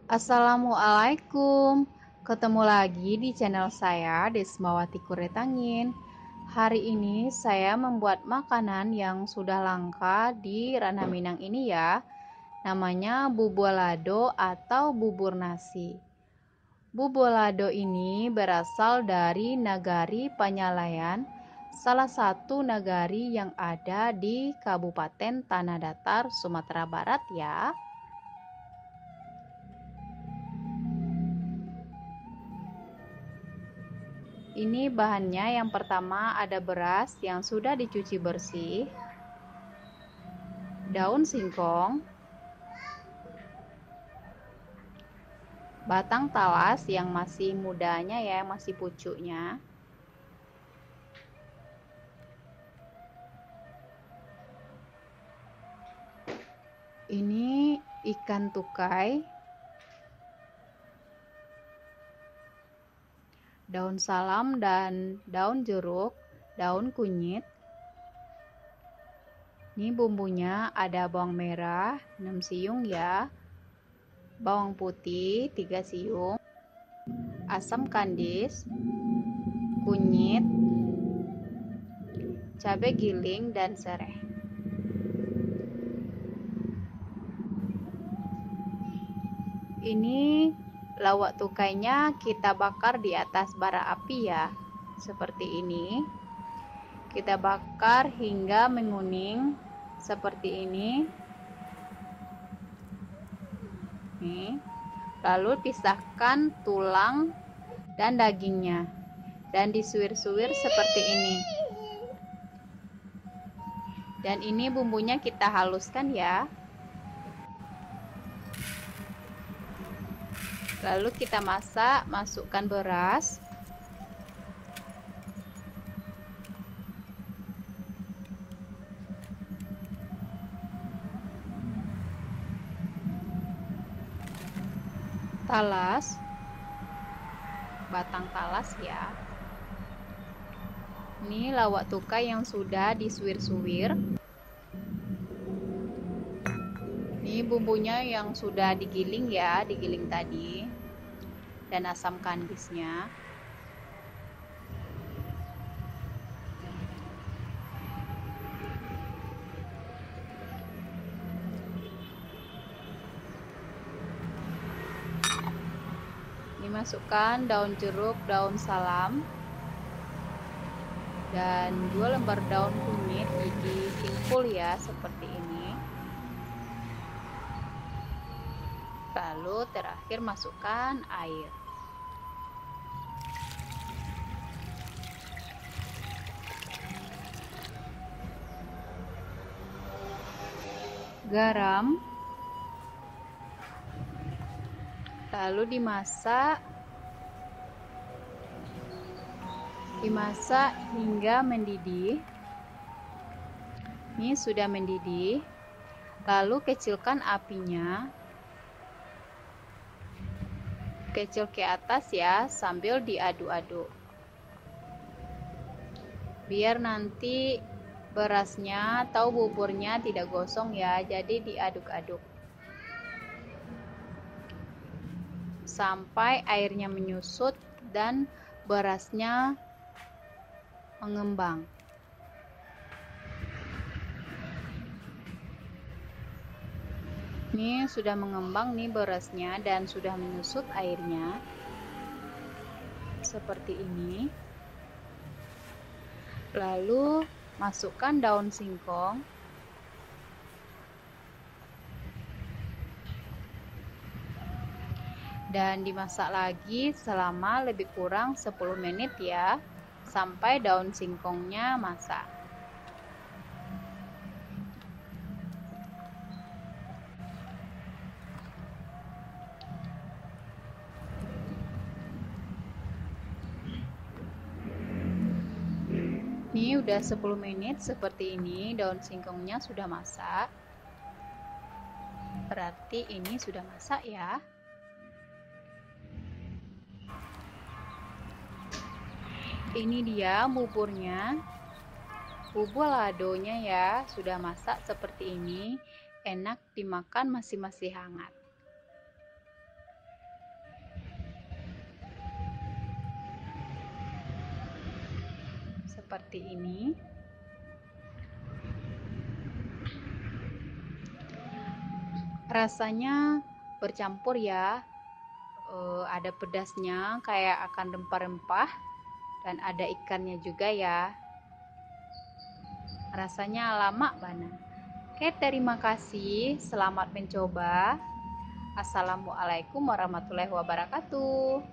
Assalamualaikum, ketemu lagi di channel saya Desmawati Kuretangin. Hari ini saya membuat makanan yang sudah langka di ranah Minang ini ya. Namanya bubur lado atau bubur nasi. Bubur lado ini berasal dari Nagari Panyalayan, salah satu nagari yang ada di Kabupaten Tanah Datar, Sumatera Barat ya. Ini bahannya, yang pertama ada beras yang sudah dicuci bersih, daun singkong, batang talas yang masih mudanya ya, masih pucuknya. Ini ikan tukai, daun salam dan daun jeruk, daun kunyit. Ini bumbunya ada bawang merah 6 siung ya, bawang putih 3 siung, asam kandis, kunyit, cabai giling dan sereh. Ini lawak tukainya kita bakar di atas bara api ya, seperti ini. Kita bakar hingga menguning seperti ini. Nih. Lalu pisahkan tulang dan dagingnya dan disuir-suir seperti ini. Dan ini bumbunya kita haluskan ya. Lalu kita masak, masukkan beras, talas, batang talas ya. Ini lawak tukai yang sudah disuir-suir. Ini bumbunya yang sudah digiling ya, digiling tadi, dan asam kandisnya. Ini masukkan daun jeruk, daun salam, dan 2 lembar daun kunyit dipingkul ya, seperti ini. Lalu terakhir masukkan air. Garam. Lalu dimasak hingga mendidih. Ini sudah mendidih. Lalu kecilkan apinya, kecil ke atas ya, sambil diaduk-aduk biar nanti berasnya atau buburnya tidak gosong ya. Jadi diaduk-aduk sampai airnya menyusut dan berasnya mengembang. Ini sudah mengembang nih berasnya dan sudah menyusut airnya seperti ini. Lalu masukkan daun singkong, dan dimasak lagi selama lebih kurang 10 menit ya, sampai daun singkongnya masak. Ini udah 10 menit seperti ini, daun singkongnya sudah masak. Berarti ini sudah masak ya. Ini dia buburnya. Bubur ladonya ya, sudah masak seperti ini. Enak dimakan masih hangat. seperti ini. Rasanya bercampur ya, ada pedasnya kayak akan rempah-rempah dan ada ikannya juga ya. Rasanya lama banget. Oke, terima kasih. Selamat mencoba. Assalamualaikum warahmatullahi wabarakatuh.